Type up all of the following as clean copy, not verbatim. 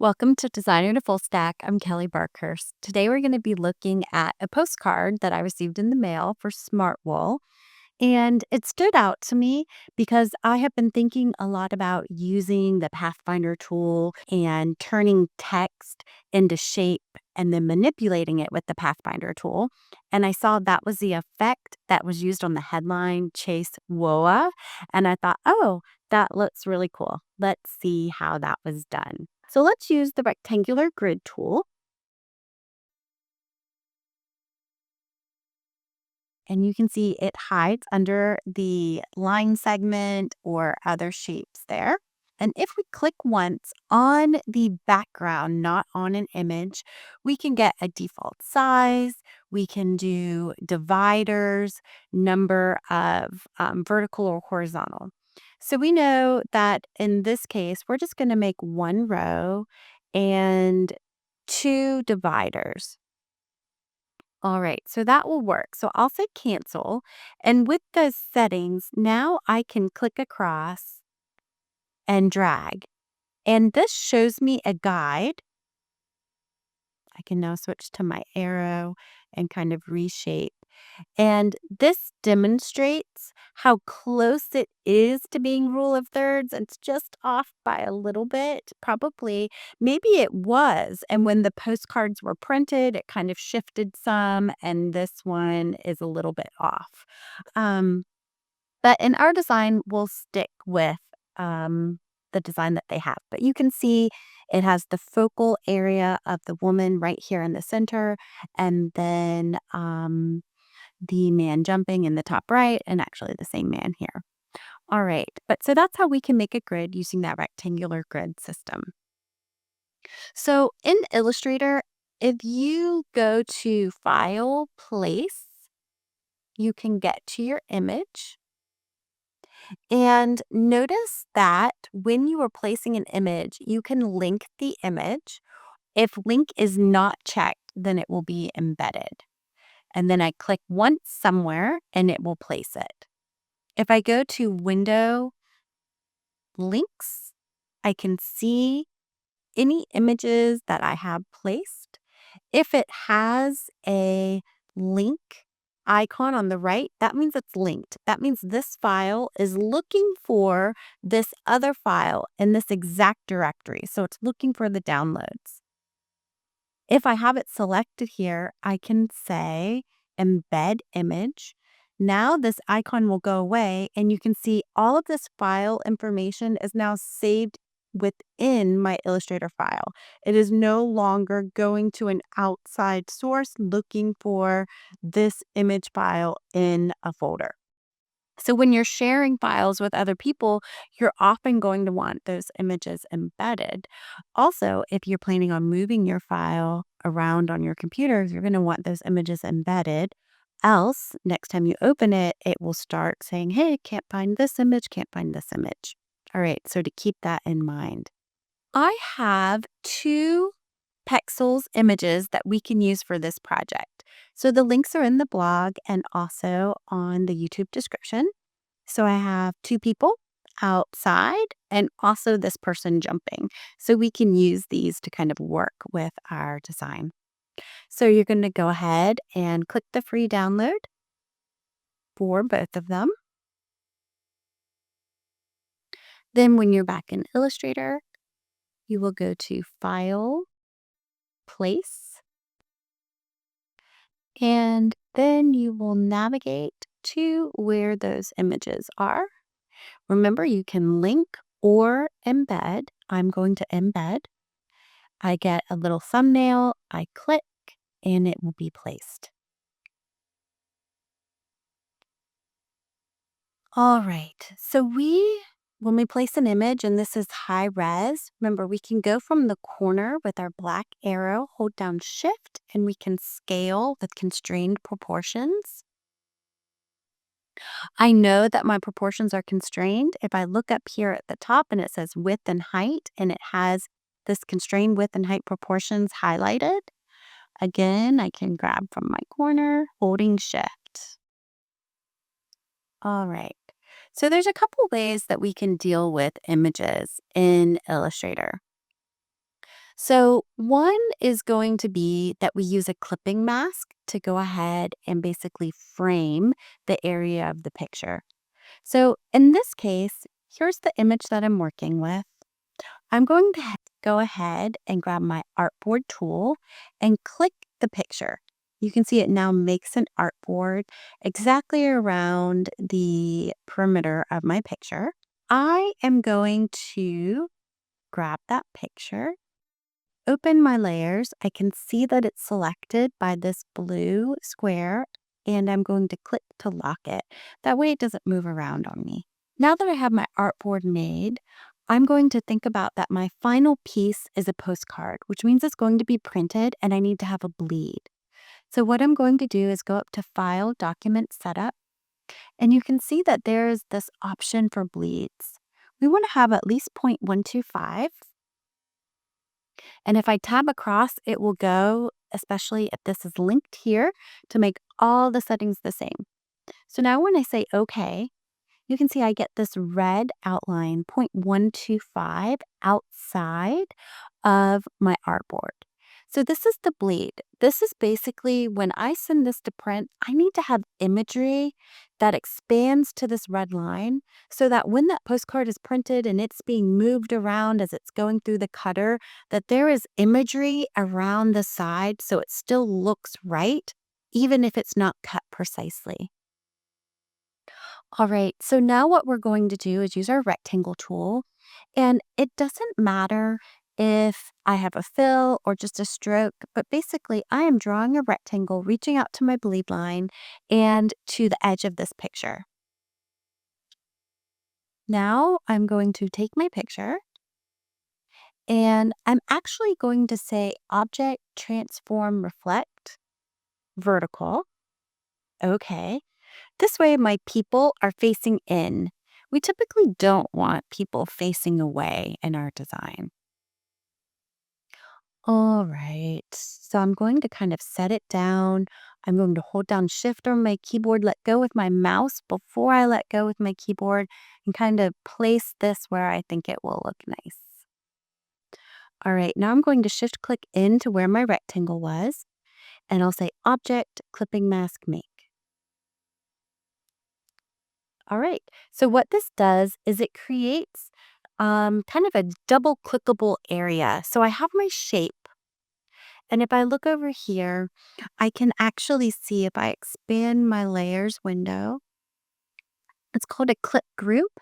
Welcome to Designer to Fullstack. I'm Kelly Barkhurst. Today we're going to be looking at a postcard that I received in the mail for Smartwool. And it stood out to me because I have been thinking a lot about using the Pathfinder tool and turning text into shape and then manipulating it with the Pathfinder tool. And I saw that was the effect that was used on the headline, Chase WOAH. And I thought, oh, that looks really cool. Let's see how that was done. So let's use the rectangular grid tool. And you can see it hides under the line segment or other shapes there. And if we click once on the background, not on an image, we can get a default size. We can do dividers, number of vertical or horizontal. So we know that in this case, we're just going to make one row and two dividers. All right, so that will work. So I'll say cancel. And with the settings, now I can click across and drag. And this shows me a guide. I can now switch to my arrow and kind of reshape. And this demonstrates how close it is to being rule of thirds. It's just off by a little bit, probably. Maybe it was. And when the postcards were printed, it kind of shifted some, and this one is a little bit off. Um, but in our design, we'll stick with the design that they have. But you can see it has the focal area of the woman right here in the center, and then the man jumping in the top right, and actually the same man here. All right, but so that's how we can make a grid using that rectangular grid system. So in Illustrator, if you go to File, Place, you can get to your image. And notice that when you are placing an image, you can link the image. If link is not checked, then it will be embedded. And then I click once somewhere and it will place it. If I go to Window, Links, I can see any images that I have placed. If it has a link icon on the right, that means it's linked. That means this file is looking for this other file in this exact directory. So it's looking for the downloads. If I have it selected here, I can say embed image. Now this icon will go away and you can see all of this file information is now saved within my Illustrator file. It is no longer going to an outside source looking for this image file in a folder. So when you're sharing files with other people, you're often going to want those images embedded. Also, if you're planning on moving your file around on your computer, you're going to want those images embedded. Else, next time you open it, it will start saying, hey, can't find this image, can't find this image. All right, so to keep that in mind. I have two Pexels images that we can use for this project. So the links are in the blog and also on the YouTube description. So I have two people outside and also this person jumping. So we can use these to kind of work with our design. So you're going to go ahead and click the free download for both of them. Then when you're back in Illustrator, you will go to File, Place, and then you will navigate to where those images are. Remember, you can link or embed. I'm going to embed. I get a little thumbnail, I click, and it will be placed. All right, so when we place an image, and this is high res, remember we can go from the corner with our black arrow, hold down Shift, and we can scale with constrained proportions. I know that my proportions are constrained. If I look up here at the top and it says width and height, and it has this constrained width and height proportions highlighted, again, I can grab from my corner, holding Shift. All right. So there's a couple ways that we can deal with images in Illustrator. So one is going to be that we use a clipping mask to go ahead and basically frame the area of the picture. So in this case, here's the image that I'm working with. I'm going to go ahead and grab my artboard tool and click the picture. You can see it now makes an artboard exactly around the perimeter of my picture. I am going to grab that picture, open my layers. I can see that it's selected by this blue square, and I'm going to click to lock it. That way it doesn't move around on me. Now that I have my artboard made, I'm going to think about that my final piece is a postcard, which means it's going to be printed and I need to have a bleed. So what I'm going to do is go up to File, Document Setup, and you can see that there's this option for bleeds. We want to have at least 0.125. And if I tab across, it will go, especially if this is linked here, to make all the settings the same. So now when I say OK, you can see I get this red outline, 0.125 outside of my artboard. So this is the bleed. This is basically when I send this to print, I need to have imagery that expands to this red line so that when that postcard is printed and it's being moved around as it's going through the cutter, that there is imagery around the side so it still looks right, even if it's not cut precisely. All right, so now what we're going to do is use our rectangle tool, and it doesn't matter if I have a fill or just a stroke, but basically I am drawing a rectangle reaching out to my bleed line and to the edge of this picture. Now I'm going to take my picture and I'm actually going to say Object Transform Reflect Vertical. Okay. This way, my people are facing in. We typically don't want people facing away in our design. All right, so I'm going to kind of set it down. I'm going to hold down Shift on my keyboard, let go with my mouse before I let go with my keyboard, and kind of place this where I think it will look nice. All right, now I'm going to Shift click into where my rectangle was, and I'll say Object Clipping Mask Make. All right. So what this does is it creates kind of a double clickable area. So I have my shape. And if I look over here, I can actually see if I expand my layers window, it's called a clip group.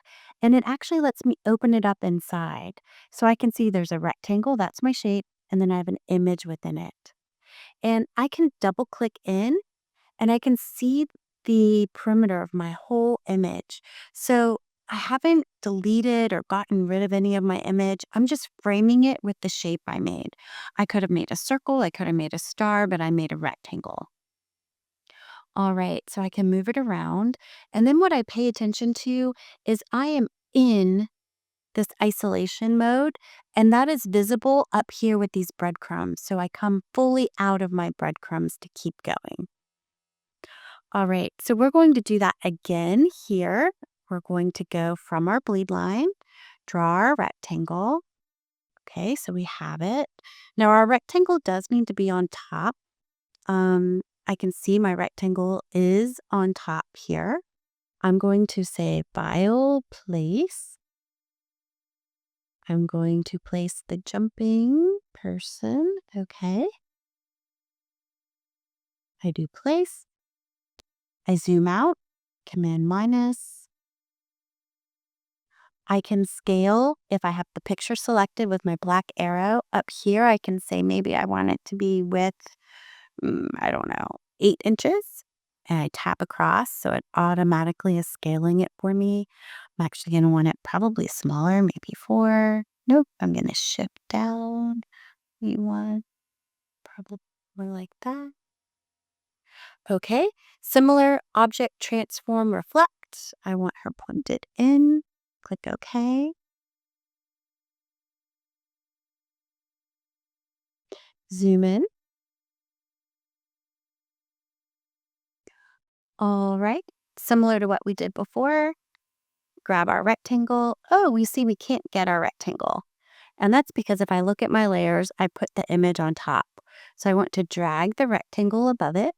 And it actually lets me open it up inside. So I can see there's a rectangle, that's my shape. And then I have an image within it. And I can double click in and I can see the perimeter of my whole image. So I haven't deleted or gotten rid of any of my image. I'm just framing it with the shape I made. I could have made a circle, I could have made a star, but I made a rectangle. All right, so I can move it around. And then what I pay attention to is I am in this isolation mode, and that is visible up here with these breadcrumbs. So I come fully out of my breadcrumbs to keep going. All right, so we're going to do that again here. We're going to go from our bleed line, draw our rectangle. Okay, so we have it. Now our rectangle does need to be on top. I can see my rectangle is on top here. I'm going to say File, Place. I'm going to place the jumping person. Okay. I do place. I zoom out, Command minus. I can scale if I have the picture selected with my black arrow. Up here, I can say maybe I want it to be width, I don't know, 8 inches. And I tap across, so it automatically is scaling it for me. I'm actually going to want it probably smaller, maybe 4. Nope, I'm going to shift down. We want probably more like that. Okay, similar Object Transform Reflect. I want her pointed in. Click OK. Zoom in. All right, similar to what we did before, grab our rectangle. Oh, we see we can't get our rectangle. And that's because if I look at my layers, I put the image on top. So I want to drag the rectangle above it.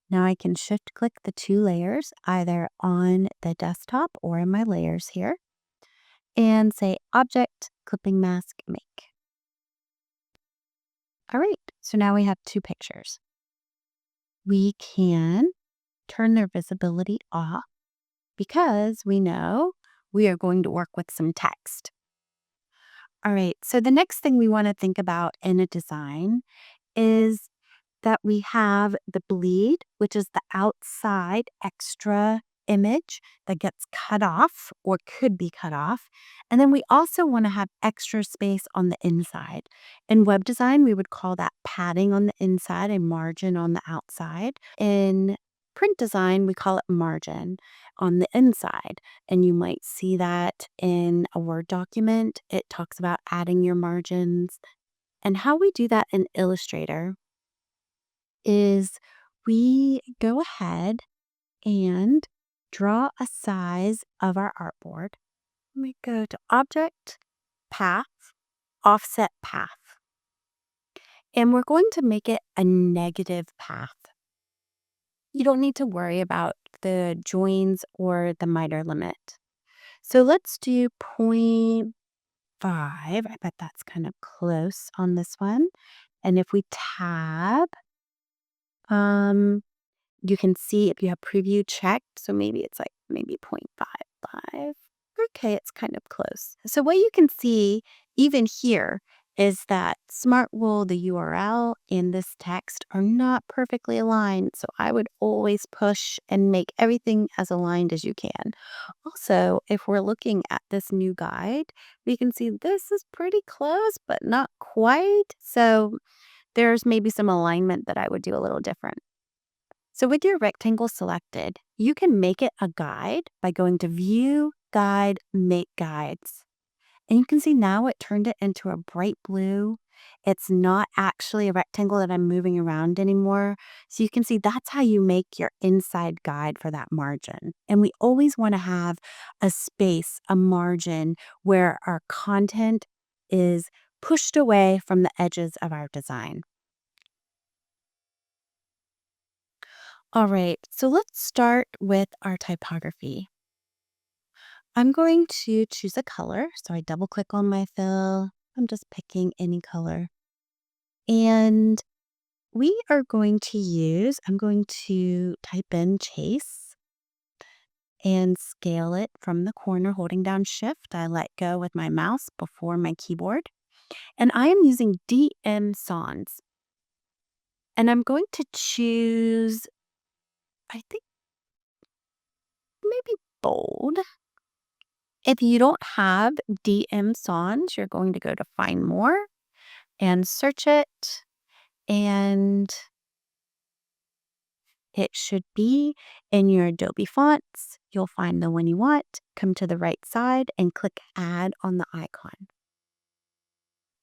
Now I can shift click the two layers either on the desktop or in my layers here and say Object, Clipping Mask, Make. All right, so now we have two pictures. We can turn their visibility off because we know we are going to work with some text. All right, so the next thing we want to think about in a design is that we have the bleed, which is the outside extra image that gets cut off or could be cut off. And then we also want to have extra space on the inside. In web design, we would call that padding on the inside and margin on the outside. In print design, we call it margin on the inside. And you might see that in a Word document. It talks about adding your margins. And how we do that in Illustrator is we go ahead and draw a size of our artboard. We go to Object, Path, Offset Path. And we're going to make it a negative path. You don't need to worry about the joins or the miter limit. So let's do 0.5. I bet that's kind of close on this one. And if we tab, you can see if you have preview checked, so maybe it's like maybe 0.55. Okay, it's kind of close. So what you can see even here is that Smartwool, the URL, and this text are not perfectly aligned. So I would always push and make everything as aligned as you can. Also, if we're looking at this new guide, we can see this is pretty close, but not quite. So there's maybe some alignment that I would do a little different. So with your rectangle selected, you can make it a guide by going to View, Guide, Make Guides. And you can see now it turned it into a bright blue. It's not actually a rectangle that I'm moving around anymore. So you can see that's how you make your inside guide for that margin. And we always want to have a space, a margin where our content is pushed away from the edges of our design. All right, so let's start with our typography. I'm going to choose a color. So I double click on my fill. I'm just picking any color. And I'm going to type in Chase and scale it from the corner holding down Shift. I let go with my mouse before my keyboard. And I am using DM Sans. And I'm going to choose, I think, maybe bold. If you don't have DM Sans, you're going to go to Find More and search it. And it should be in your Adobe fonts. You'll find the one you want. Come to the right side and click Add on the icon.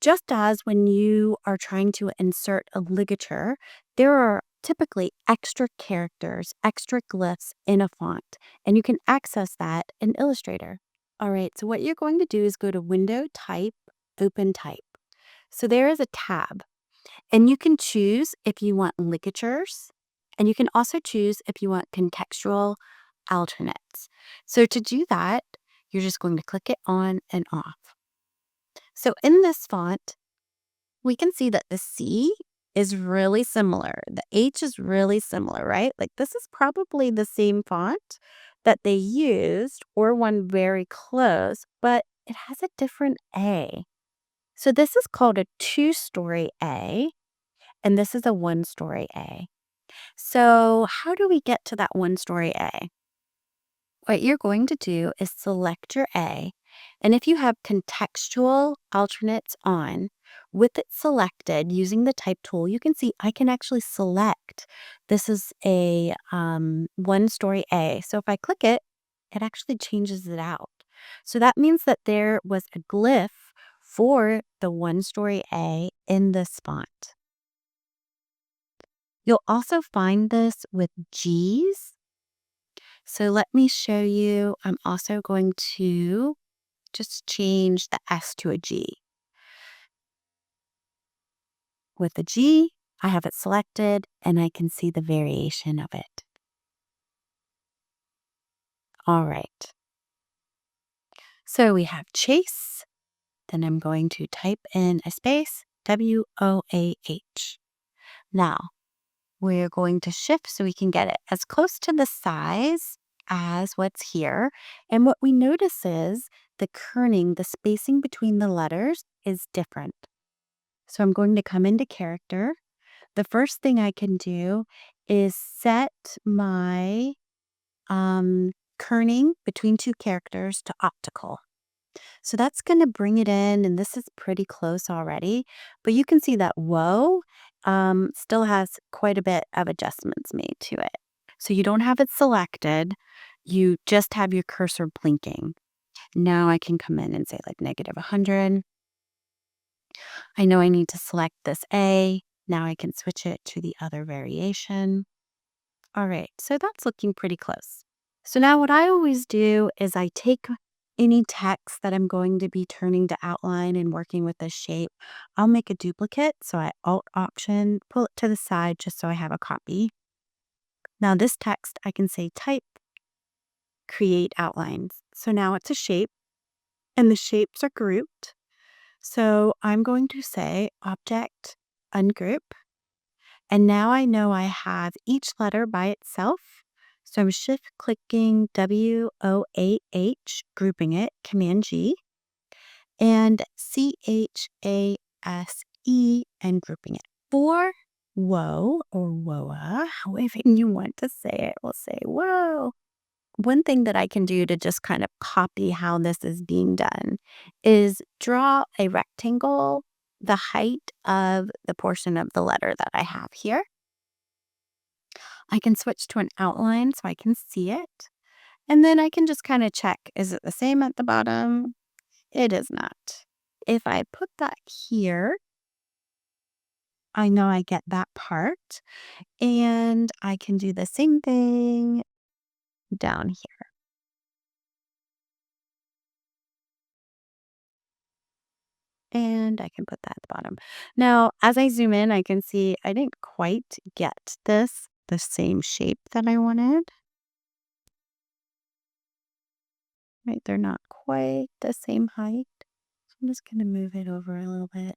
Just as when you are trying to insert a ligature, there are typically extra characters, extra glyphs in a font, and you can access that in Illustrator. All right, so what you're going to do is go to Window, Type, Open Type. So there is a tab, and you can choose if you want ligatures, and you can also choose if you want contextual alternates. So to do that, you're just going to click it on and off. So in this font, we can see that the C is really similar. The H is really similar, right? Like this is probably the same font that they used or one very close, but it has a different A. So this is called a two-story A, and this is a one-story A. So how do we get to that one-story A? What you're going to do is select your A, and if you have contextual alternates on, with it selected using the type tool, you can see I can actually select. This is a one-story A. So if I click it, it actually changes it out. So that means that there was a glyph for the one-story A in this font. You'll also find this with G's. So let me show you. I'm also going to just change the S to a G. with the G, I have it selected and I can see the variation of it. All right. So we have chase. Then I'm going to type in a space, WOAH. Now, we're going to shift so we can get it as close to the size as what's here. And what we notice is the kerning, the spacing between the letters is different. So I'm going to come into character. The first thing I can do is set my kerning between two characters to optical. So that's going to bring it in, and this is pretty close already, but you can see that WOAH still has quite a bit of adjustments made to it. So you don't have it selected, you just have your cursor blinking. Now I can come in and say like -100. I know I need to select this A. Now I can switch it to the other variation. All right, so that's looking pretty close. So now what I always do is I take any text that I'm going to be turning to outline and working with this shape. I'll make a duplicate. So I Alt-Option, pull it to the side just so I have a copy. Now this text, I can say type, create outlines. So now it's a shape and the shapes are grouped. So I'm going to say object, ungroup. And now I know I have each letter by itself. So I'm shift clicking WOAH, grouping it, Command G, and CHASE and grouping it. For WOAH or WOAH, however you want to say it, we'll say whoa. One thing that I can do to just kind of copy how this is being done is draw a rectangle the height of the portion of the letter that I have here. I can switch to an outline so I can see it. And then I can just kind of check, is it the same at the bottom? It is not. If I put that here, I know I get that part. And I can do the same thing down here. And I can put that at the bottom. Now, as I zoom in, I can see I didn't quite get the same shape that I wanted. Right, they're not quite the same height. So I'm just going to move it over a little bit.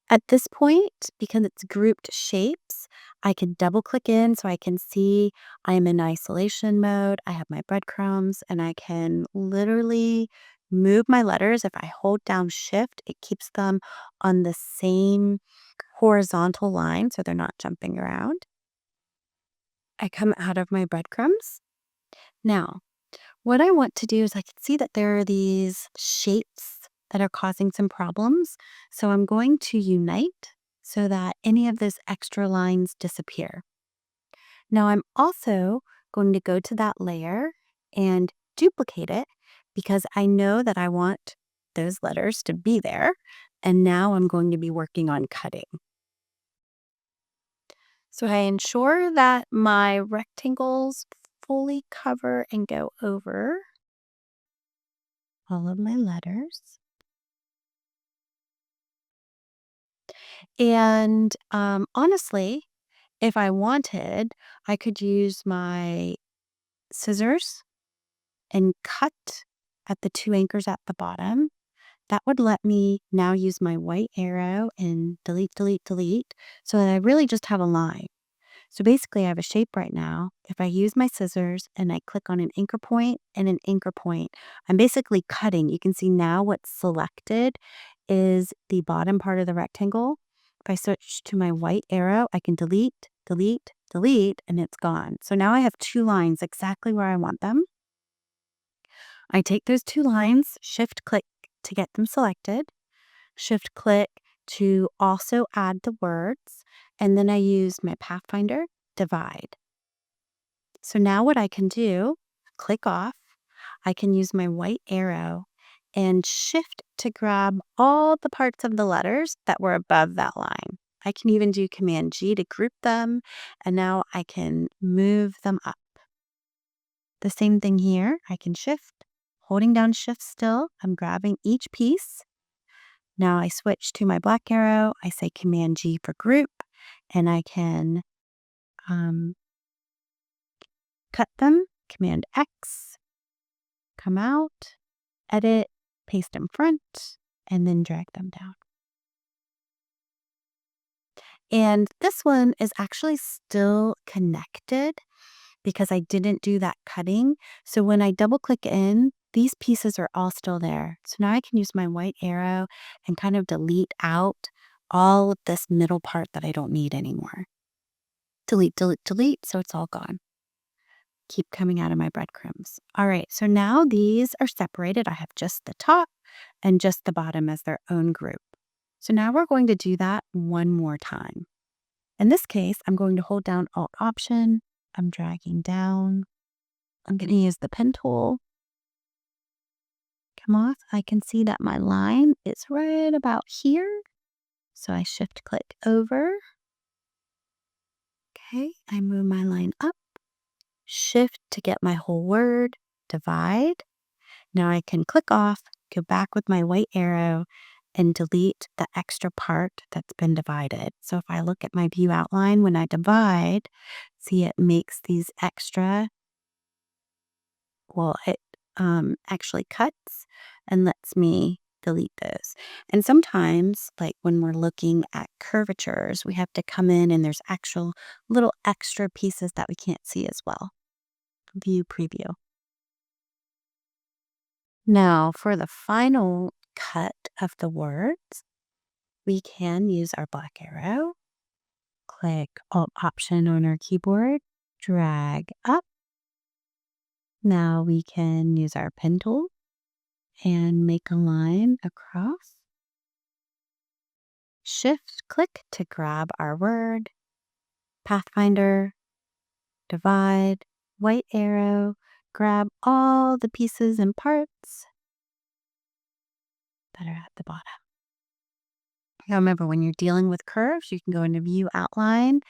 At this point, because it's grouped shapes, I can double click in so I can see I'm in isolation mode. I have my breadcrumbs and I can literally move my letters. If I hold down shift, it keeps them on the same horizontal line so they're not jumping around. I come out of my breadcrumbs. Now, what I want to do is I can see that there are these shapes that are causing some problems. So I'm going to unite so that any of those extra lines disappear. Now I'm also going to go to that layer and duplicate it because I know that I want those letters to be there. And now I'm going to be working on cutting. So I ensure that my rectangles fully cover and go over all of my letters. And honestly, if I wanted, I could use my scissors and cut at the two anchors at the bottom. That would let me now use my white arrow and delete, delete, delete, so that I really just have a line. So basically, I have a shape right now. If I use my scissors and I click on an anchor point and an anchor point, I'm basically cutting. You can see now what's selected is the bottom part of the rectangle. If I switch to my white arrow, I can delete, delete, delete, and it's gone. So now I have two lines exactly where I want them. I take those two lines, shift click to get them selected, shift click to also add the words, and then I use my Pathfinder, divide. So now what I can do, click off, I can use my white arrow and shift to grab all the parts of the letters that were above that line. I can even do Command G to group them, and now I can move them up. The same thing here, I can shift, holding down shift still, I'm grabbing each piece. Now I switch to my black arrow. I say Command G for group, and I can cut them. Command X, come out, edit, paste in front, and then drag them down. And this one is actually still connected because I didn't do that cutting. So when I double click in, these pieces are all still there. So now I can use my white arrow and kind of delete out all of this middle part that I don't need anymore. Delete, delete, delete, so it's all gone. Keep coming out of my breadcrumbs. All right, so now these are separated. I have just the top and just the bottom as their own group. So now we're going to do that one more time. In this case, I'm going to hold down Alt Option. I'm dragging down. I'm going to use the pen tool. Come off. I can see that my line is right about here. So I shift click over. Okay, I move my line up. Shift to get my whole word. Divide. Now I can click off, go back with my white arrow, and delete the extra part that's been divided. So if I look at my view outline, when I divide, see it makes these extra, well, it actually cuts and lets me delete those. And sometimes, like when we're looking at curvatures, we have to come in and there's actual little extra pieces that we can't see as well. View preview. Now for the final cut of the words, we can use our black arrow, click Alt Option on our keyboard, drag up. Now we can use our pen tool and make a line across. Shift click to grab our word, Pathfinder, divide, white arrow, grab all the pieces and parts that are at the bottom. Now remember, when you're dealing with curves, you can go into View Outline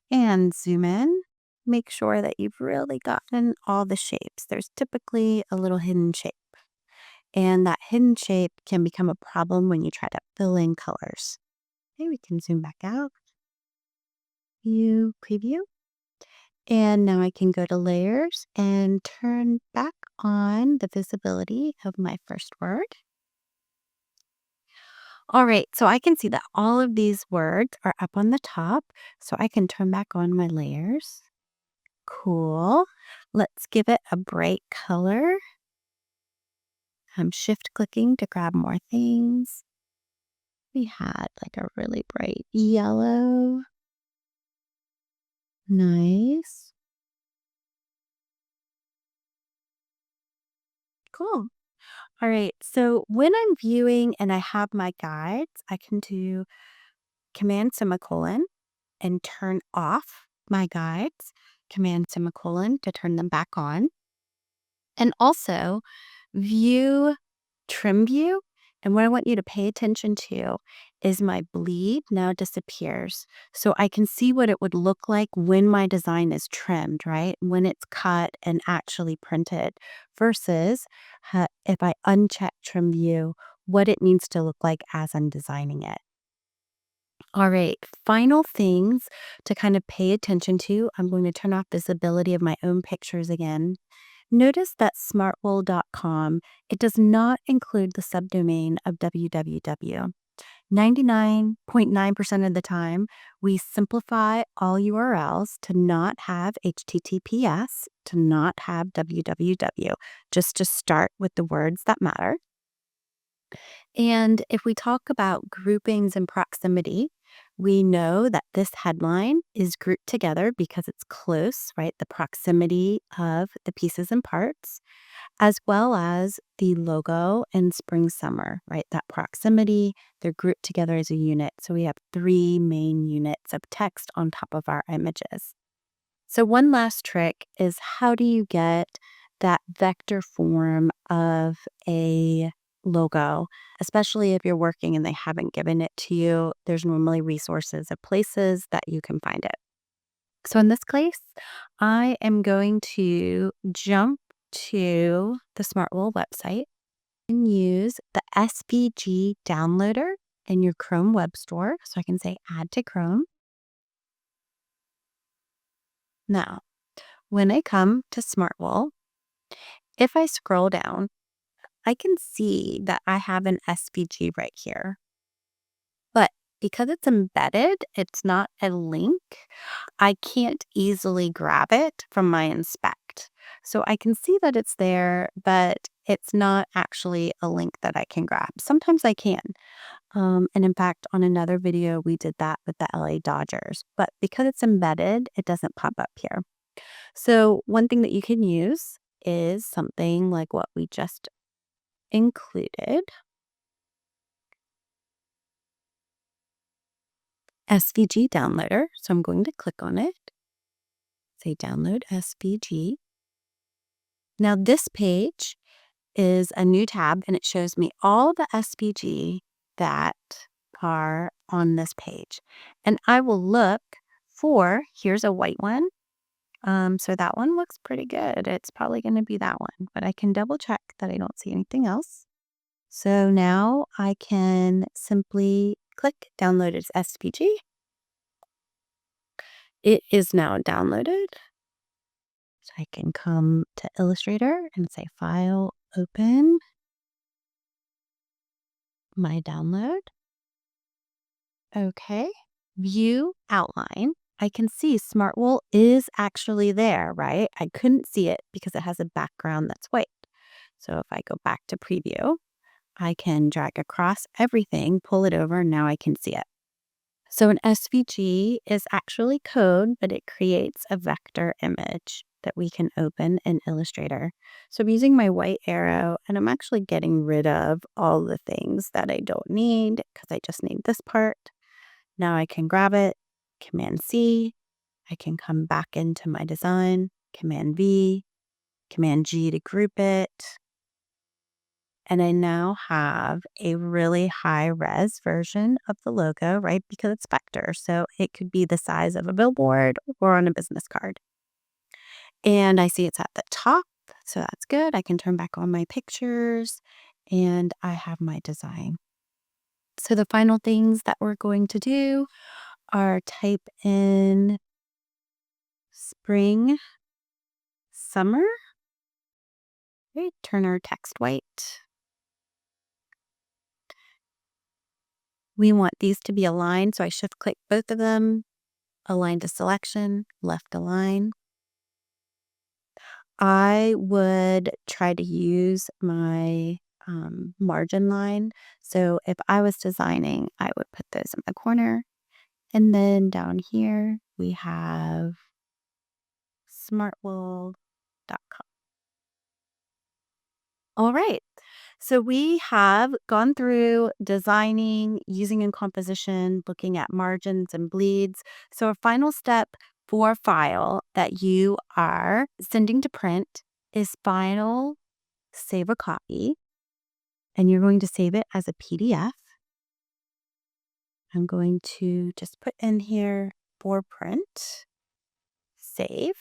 and zoom in. Make sure that you've really gotten all the shapes. There's typically a little hidden shape. And that hidden shape can become a problem when you try to fill in colors. Okay, we can zoom back out. View, preview. And now I can go to layers and turn back on the visibility of my first word. All right, so I can see that all of these words are up on the top, so I can turn back on my layers. Cool. Let's give it a bright color. I'm shift clicking to grab more things. We had like a really bright yellow. Nice. Cool. All right, so when I'm viewing and I have my guides, I can do Command semicolon and turn off my guides, Command semicolon to turn them back on. And also view, trim view. And what I want you to pay attention to is my bleed now disappears. So I can see what it would look like when my design is trimmed, right? When it's cut and actually printed versus if I uncheck trim view, what it needs to look like as I'm designing it. All right, final things to kind of pay attention to. I'm going to turn off visibility of my own pictures again. Notice that smartwool.com, it does not include the subdomain of www. 99.9% of the time, we simplify all URLs to not have HTTPS, to not have www, just to start with the words that matter. And if we talk about groupings and proximity, we know that this headline is grouped together because it's close, right? The proximity of the pieces and parts, as well as the logo and spring summer, right? That proximity, they're grouped together as a unit. So we have 3 main units of text on top of our images. So one last trick is, how do you get that vector form of a logo, especially if you're working and they haven't given it to you? There's normally resources of places that you can find it. So in this case, I am going to jump to the Smartwool website and use the SVG downloader in your Chrome web store. So I can say add to Chrome. Now, when I come to Smartwool, if I scroll down, I can see that I have an SVG right here. But because it's embedded, it's not a link, I can't easily grab it from my inspect. So I can see that it's there, but it's not actually a link that I can grab. Sometimes I can. And in fact, on another video, we did that with the LA Dodgers. But because it's embedded, it doesn't pop up here. So one thing that you can use is something like what we just included. SVG downloader. So I'm going to click on it. Say download SVG. Now this page is a new tab and it shows me all the SVG that are on this page. And I will look for, here's a white one. So that one looks pretty good. It's probably going to be that one, but I can double check that I don't see anything else. So now I can simply click download as SVG. It is now downloaded. So I can come to Illustrator and say File, Open, My Download. Okay. View Outline. I can see Smartwool is actually there, right? I couldn't see it because it has a background that's white. So if I go back to Preview, I can drag across everything, pull it over, and now I can see it. So an SVG is actually code, but it creates a vector image that we can open in Illustrator. So I'm using my white arrow, and I'm actually getting rid of all the things that I don't need because I just need this part. Now I can grab it, Command C, I can come back into my design, Command V, Command G to group it. And I now have a really high res version of the logo, right? Because it's vector. So it could be the size of a billboard or on a business card. And I see it's at the top. So that's good. I can turn back on my pictures and I have my design. So the final things that we're going to do are type in spring, summer. Okay, turn our text white. We want these to be aligned, so I shift click both of them, align to selection, left align. I would try to use my margin line. So if I was designing, I would put those in the corner. And then down here, we have smartwool.com. All right. So we have gone through designing, using in composition, looking at margins and bleeds. So a final step for a file that you are sending to print is File, Save a Copy, and you're going to save it as a PDF. I'm going to just put in here for print, save.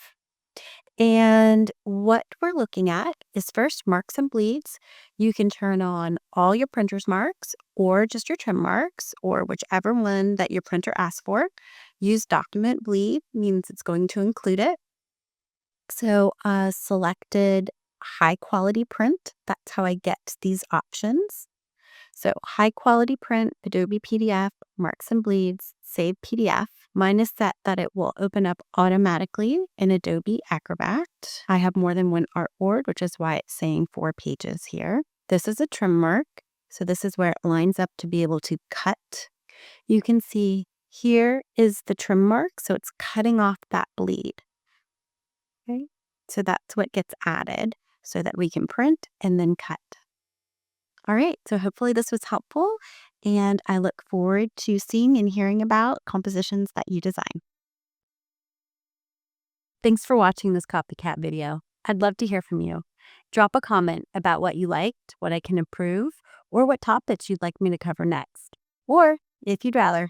And what we're looking at is first marks and bleeds. You can turn on all your printer's marks or just your trim marks or whichever one that your printer asks for. Use document bleed means it's going to include it. So selected high quality print. That's how I get these options. So high quality print, Adobe PDF, marks and bleeds, save PDF. Mine is set that it will open up automatically in Adobe Acrobat. I have more than one artboard, which is why it's saying 4 pages here. This is a trim mark. So this is where it lines up to be able to cut. You can see here is the trim mark. So it's cutting off that bleed. Okay. So that's what gets added so that we can print and then cut. All right, so hopefully this was helpful, and I look forward to seeing and hearing about compositions that you design. Thanks for watching this copycat video. I'd love to hear from you. Drop a comment about what you liked, what I can improve, or what topics you'd like me to cover next. Or, if you'd rather,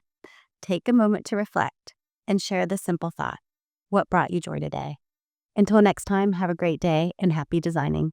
take a moment to reflect and share the simple thought. What brought you joy today? Until next time, have a great day and happy designing.